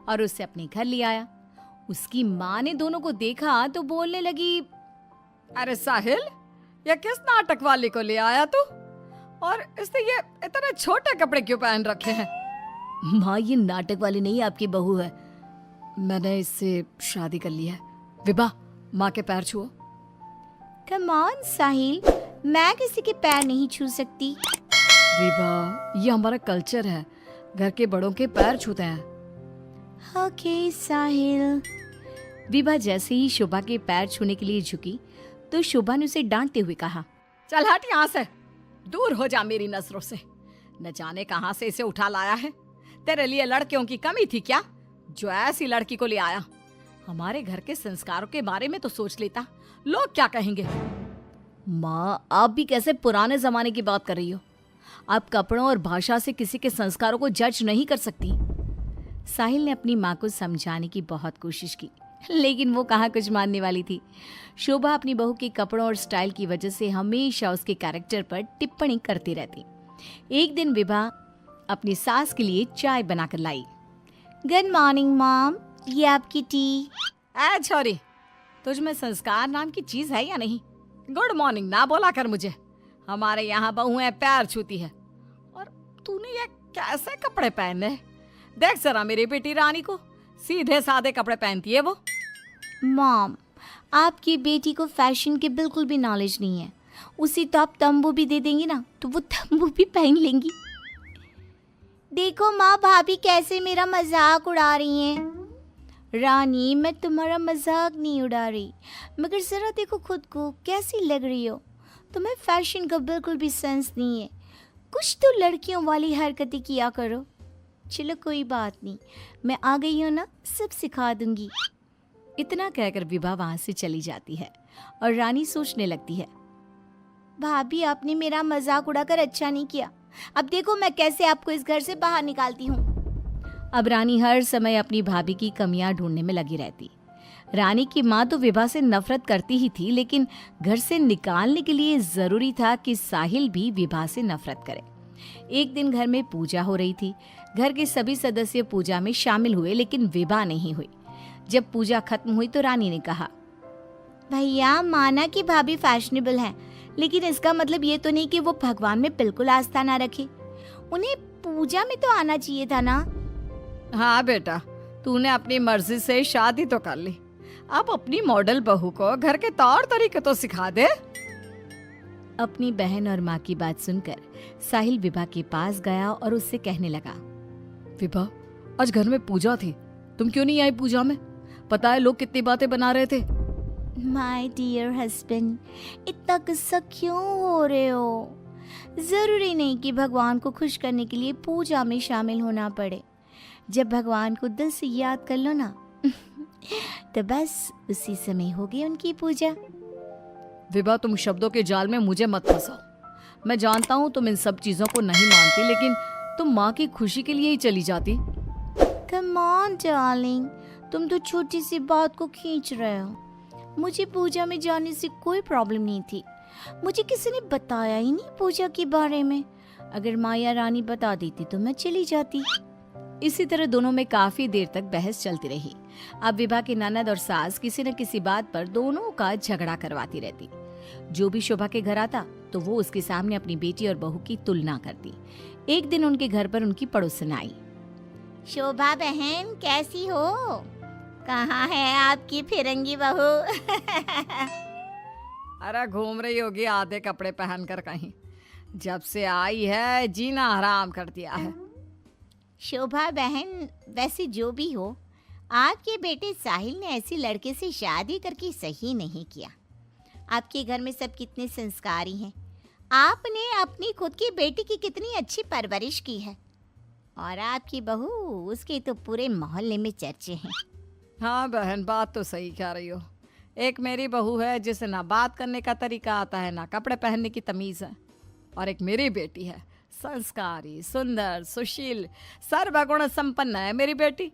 और उसे अपने घर ले आया। उसकी माँ ने दोनों को देखा तो बोलने लगी, अरे साहिल, ये किस नाटक वाली को ले आया तू? और इसने ये इतने छोटे कपड़े क्यों पहन रखे हैं? माँ, ये नाटक वाली नहीं, आपकी बहू है। मैंने इससे शादी कर ली है। विभा, माँ के पैर छुओ। कम ऑन साहिल, मैं किसी के पैर नहीं छू सकती। विभा, ये हमारा कल्चर है, घर के बड़ों के पैर छूते हैं। ओके साहिल। विभा जैसे ही शोभा के पैर छूने के लिए झुकी तो शोभा ने उसे डांटते हुए कहा, चल हट यहाँ से, दूर हो जा मेरी नजरों से। न जाने कहाँ से इसे उठा लाया है। तेरे लिए लड़कियों की कमी थी क्या, जो ऐसी लड़की को ले आया? हमारे घर के संस्कारों के बारे में तो सोच लेता, लोग क्या कहेंगे? माँ, आप भी कैसे पुराने जमाने की बात कर रही हो? आप कपड़ों और भाषा से किसी के संस्कारों को जज नहीं कर सकती। साहिल ने अपनी माँ को समझाने की बहुत कोशिश की, लेकिन वो कहाँ कुछ मानने वाली थी। शोभा अपनी बहू के कपड़ों और स्टाइल की वजह से हमेशा उसके कैरेक्टर पर टिप्पणी करती रहती। एक दिन विभा अपनी सास के लिए चाय बनाकर लाई। गुड मॉर्निंग मॉम, ये आपकी टी। ऐ छोरी, तुझ में संस्कार नाम की चीज है या नहीं? गुड मॉर्निंग ना बोला कर मुझे। हमारे यहाँ बहुएं पैर छूती है, और तूने ये कैसे कपड़े पहने? देख जरा मेरी बेटी रानी को, सीधे सादे कपड़े पहनती है वो। मॉम, आपकी बेटी को फैशन की बिल्कुल भी नॉलेज नहीं है। उसी तो आप तंबू भी दे देंगी ना, तो वो तंबू भी पहन लेंगी। देखो माँ, भाभी कैसे मेरा मजाक उड़ा रही हैं। रानी, मैं तुम्हारा मजाक नहीं उड़ा रही, मगर जरा देखो खुद को, कैसी लग रही हो। तुम्हें फैशन का बिल्कुल भी सेंस नहीं है। कुछ तो लड़कियों वाली हरकतें किया करो। चलो कोई बात नहीं, मैं आ गई हूँ ना, सब सिखा दूंगी। इतना कहकर विभा वहां से चली जाती है और रानी सोचने लगती है, भाभी आपने मेरा मजाक उड़ाकर अच्छा नहीं किया। अब देखो मैं कैसे आपको इस घर से बाहर निकालती हूँ। अब रानी हर समय अपनी भाभी की कमियां ढूंढने में लगी रहती। रानी की माँ तो विभा से नफरत करती ही थी, लेकिन घर से निकालने के लिए जरूरी था कि साहिल भी विभा से नफरत करे। एक दिन घर में पूजा हो रही थी। घर के सभी सदस्य पूजा में शामिल हुए, लेकिन विभा नहीं हुई। जब पूजा खत्म हुई तो रानी ने कहा, भैया माना कि भाभी फैशनेबल हैं, लेकिन इसका मतलब ये तो नहीं कि वो भगवान में बिल्कुल आस्था ना रखे। उन्हें पूजा में तो आना चाहिए था ना। हाँ बेटा, तूने अपनी मर्जी से शादी तो कर ली, अब अपनी मॉडल बहू को घर के तौर तरीके तो सिखा दे। अपनी बहन और माँ की बात सुनकर साहिल विभा के पास गया और उससे कहने लगा, विभा, आज घर में पूजा थी, तुम क्यों नहीं आई पूजा में? पता है लोग कितनी बातें बना रहे थे। माय डियर हस्बैंड, इतना गुस्सा क्यों हो रहे हो? जरूरी नहीं कि भगवान को खुश करने के लिए पूजा में शामिल होना पड़े। जब भगवान को दिल से याद कर लो ना तो बस उसी समय होगी उनकी पूजा। विभा, तुम शब्दों के जाल में मुझे मत फंसाओ। मैं जानता हूँ तुम इन सब चीजों को नहीं मानती, लेकिन तुम माँ की खुशी के लिए ही चली जाती। कम ऑन डार्लिंग, तुम तो छोटी सी बात को खींच रहे हो। मुझे पूजा में जाने से कोई प्रॉब्लम नहीं थी। मुझे किसी ने बताया ही नहीं पूजा के बारे में। अगर माया रानी बता देती तो मैं चली जाती। इसी तरह दोनों में काफी देर तक बहस चलती रही। अब विभा की ननद और सास किसी न किसी बात पर दोनों का झगड़ा करवाती रहती। जो भी शोभा के घर आता तो वो उसके सामने अपनी बेटी और बहू की तुलना करती। एक दिन उनके घर पर उनकी पड़ोसन आई। शोभा बहन, कैसी हो? कहाँ है आपकी फिरंगी बहू? अरे घूम रही होगी आधे कपड़े पहनकर कहीं। जब से आई है जीना हराम कर दिया है। शोभा बहन, वैसे जो भी हो, आपके बेटे साहिल ने ऐसी लड़के से शादी करके सही नहीं किया। आपके घर में सब कितने संस्कारी हैं। आपने अपनी खुद की बेटी की कितनी अच्छी परवरिश की है, और आपकी बहू, उसके तो पूरे मोहल्ले में चर्चे हैं। हाँ बहन, बात तो सही कह रही हो। एक मेरी बहू है जिसे ना बात करने का तरीका आता है, ना कपड़े पहनने की तमीज़ है। और एक मेरी बेटी है, संस्कारी, सुंदर, सुशील, सर्वगुण संपन्न है मेरी बेटी।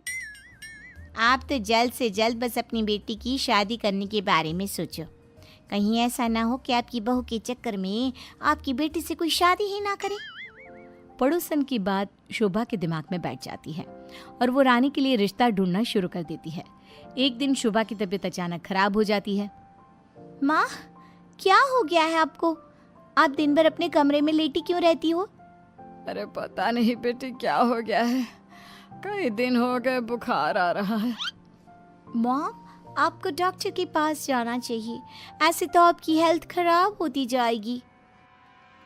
आप तो जल्द से जल्द बस अपनी बेटी की शादी करने के बारे में सोचो। कहीं ऐसा ना हो कि आपकी बहू के चक्कर में आपकी बेटी से कोई शादी ही ना करे। पड़ोसन की बात शोभा के दिमाग में बैठ जाती है और वो रानी के लिए रिश्ता ढूंढना शुरू कर देती है। एक दिन शोभा की तबीयत अचानक खराब हो जाती है। माँ, क्या हो गया है आपको? आप दिन भर अपने कमरे में लेटी क्यों रहती हो? अरे पता नहीं बेटी क्या हो गया है, कई दिन हो गए बुखार आ रहा है। मॉम, आपको डॉक्टर के पास जाना चाहिए, ऐसे तो आपकी हेल्थ खराब होती जाएगी।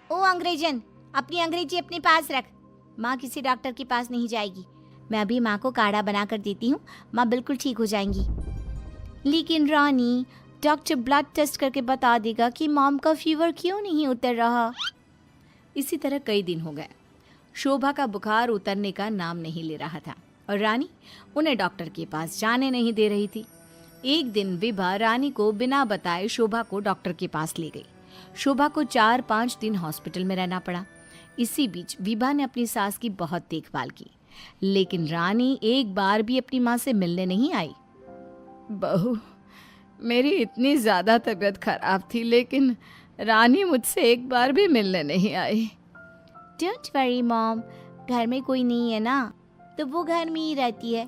ओ अंग्रेजन, अपनी अंग्रेजी अपने पास रख। माँ किसी डॉक्टर के पास नहीं जाएगी। मैं अभी माँ को काढ़ा बना कर देती हूँ, माँ बिल्कुल ठीक हो जाएंगी। लेकिन रानी, डॉक्टर ब्लड टेस्ट करके बता देगा कि मॉम का फीवर क्यों नहीं उतर रहा। इसी तरह कई दिन हो गए। शोभा का बुखार उतरने का नाम नहीं ले रहा था और रानी उन्हें डॉक्टर के पास जाने नहीं दे रही थी। एक दिन विभा रानी को बिना बताए शोभा को डॉक्टर के पास ले गई। शोभा को 4-5 दिन हॉस्पिटल में रहना पड़ा। इसी बीच विभा ने अपनी सास की बहुत देखभाल की, लेकिन रानी एक बार भी अपनी माँ से मिलने नहीं आई। बहू, मेरी इतनी ज़्यादा तबीयत खराब थी, लेकिन रानी मुझसे एक बार भी मिलने नहीं आई। डोंट वरी मॉम, घर में कोई नहीं है ना, तो वो घर में ही रहती है।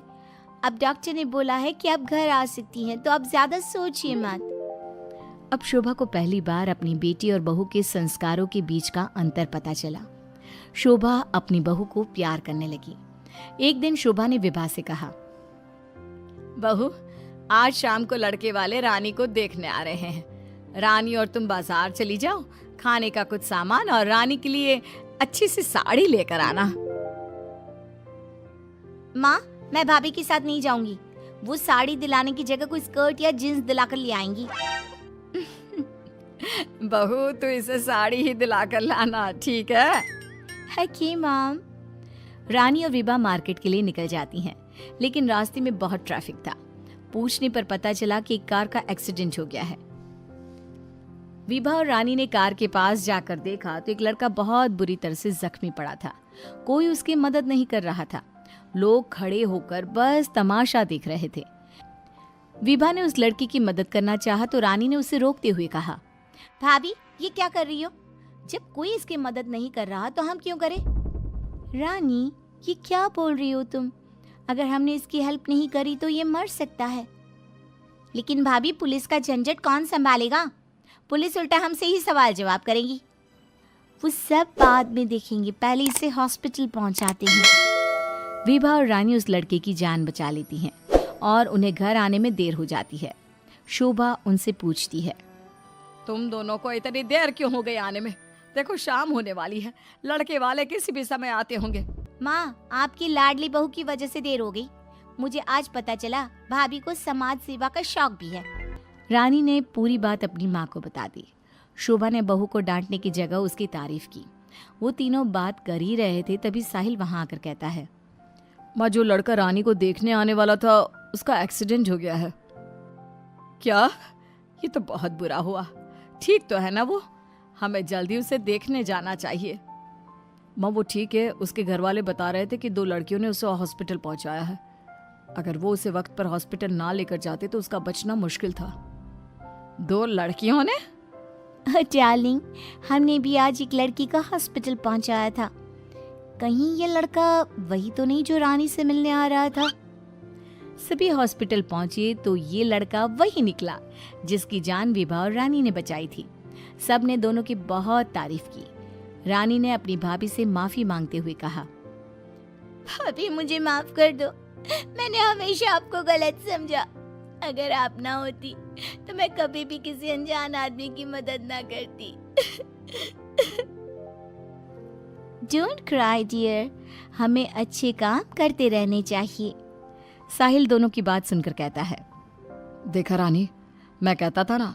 अब डॉक्टर ने बोला है कि आप घर आ सकती हैं, तो आप ज़्यादा सोचिए मत। अब शोभा को पहली बार अपनी बेटी और बहू के संस्कारों के बीच का अंतर पता चला। शोभा अपनी बहू को प्यार करने लगी। एक दिन शोभा ने विभा से कहा, बहू, आज शाम को लड़के वाले रानी को देखने आ रहे हैं। रानी और तुम बाजार चली जाओ, खाने का कुछ सामान और रानी के लिए अच्छी सी साड़ी लेकर आना। माँ, मैं भाभी के साथ नहीं जाऊंगी। वो साड़ी दिलाने की जगह कोई स्कर्ट या जींस दिलाकर ले आएंगी। बहू, तो इसे साड़ी ही दिलाकर लाना, ठीक है? Okay mom. रानी और विभा मार्केट के लिए निकल जाती हैं, लेकिन रास्ते में बहुत ट्रैफिक था। पूछने पर पता चला कि एक कार का एक्सीडेंट हो गया है। विभा और रानी ने कार के पास जाकर देखा तो एक लड़का बहुत बुरी तरह से जख्मी पड़ा था। कोई उसकी मदद नहीं कर रहा था। लोग खड़े होकर बस तमाशा देख रहे थे। विभा ने उस लड़की की मदद करना चाहा तो रानी ने उसे रोकते हुए कहा, भाभी, ये क्या कर रही हो? जब कोई इसकी मदद नहीं कर रहा तो हम क्यों करें? रानी, ये क्या बोल रही हो तुम? अगर हमने इसकी हेल्प नहीं करी तो ये मर सकता है। लेकिन भाभी, पुलिस का झंझट कौन संभालेगा? पुलिस उल्टा हमसे ही सवाल जवाब करेगी। वो सब बाद में देखेंगे, पहले इसे हॉस्पिटल पहुंचाते हैं। विभा और रानी उस लड़के की जान बचा लेती हैं और उन्हें घर आने में देर हो जाती है। शोभा उनसे पूछती है, तुम दोनों को इतनी देर क्यों हो गई आने में? देखो शाम होने वाली है, लड़के वाले किसी भी समय आते होंगे। माँ, आपकी लाडली बहू की वजह से देर हो गई। मुझे आज पता चला भाभी को समाज सेवा का शौक भी है। रानी ने पूरी बात अपनी माँ को बता दी। शोभा ने बहू को डांटने की जगह उसकी तारीफ की। वो तीनों बात कर ही रहे थे, तभी साहिल वहां आकर कहता है, माँ, जो लड़का रानी को देखने आने वाला था उसका एक्सीडेंट हो गया है। क्या? ये तो बहुत बुरा हुआ। ठीक तो है ना वो? हमें जल्दी उसे देखने जाना चाहिए। माँ, वो ठीक है, उसके घर वाले बता रहे थे कि 2 लड़कियों ने उसे हॉस्पिटल पहुंचाया है। अगर वो उसे वक्त पर हॉस्पिटल ना लेकर जाते तो उसका बचना मुश्किल था। 2 लड़कियों ने? डार्लिंग, हमने भी आज एक लड़की का हॉस्पिटल पहुंचाया था। कहीं ये लड़का वही तो नहीं जो रानी से मिलने आ रहा था? सभी हॉस्पिटल पहुंचे तो ये लड़का वही निकला जिसकी जान विभा और रानी ने बचाई थी। सब ने दोनों की बहुत तारीफ की। रानी ने अपनी भाभी से माफी मांगते हुए कहा, भाभी, मुझे माफ कर दो। मैंने हमेशा आपको गलत समझा। अगर आप ना होती तो मैं कभी भी किसी अनजान आदमी की मदद ना करती। डोंट क्राई डियर, हमें अच्छे काम करते रहने चाहिए। साहिल दोनों की बात सुनकर कहता है, देखा रानी, मैं कहता था ना,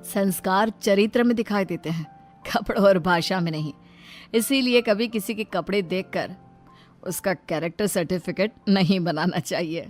संस्कार चरित्र में दिखाई देते हैं, कपड़ों और भाषा में नहीं। इसीलिए कभी किसी के कपड़े देखकर उसका कैरेक्टर सर्टिफिकेट नहीं बनाना चाहिए।